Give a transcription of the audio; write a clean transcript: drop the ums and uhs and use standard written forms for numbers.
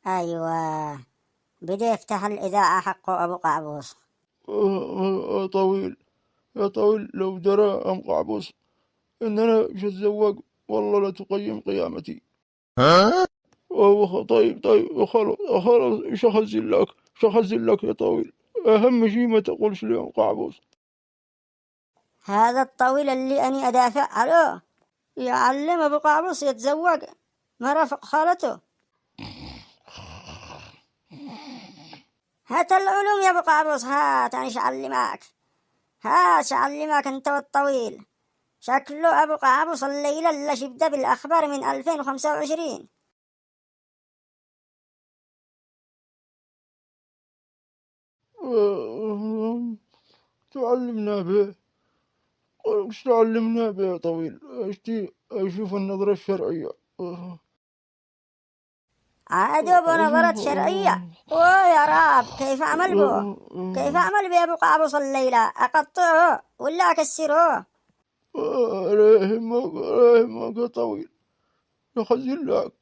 أيوة، بدي يفتح الإذاعة حقه أبو قعبوس. يا طويل يا طويل، لو درى أم قعبوس إننا شتزوج والله لا تقيم قيامتي. طيب طيب، خلاص خلاص، شخزن لك يا طويل. أهم شي ما تقولش لي قعبوس. هذا الطويل اللي أني أدافع عنه يعلم أبو قعبوس يتزوج مرافق خالته. هات العلوم يا أبو قعبوس، هات أنا شعلمك. هات شعلمك أنت والطويل. شكله أبو قعبوس الليلة اللي شبده بالأخبار من 2025. تعلمنا به. ايش تعلمنا به يا طويل؟ اشوف النظرة الشرعية. عادوا بنظرة شرعية. يا راب، كيف أعمل به؟ كيف أعمل به أبو قعبوس الليلة؟ أقطعه ولا أكسره؟ لا يهمك يا طويل، يخزن لك.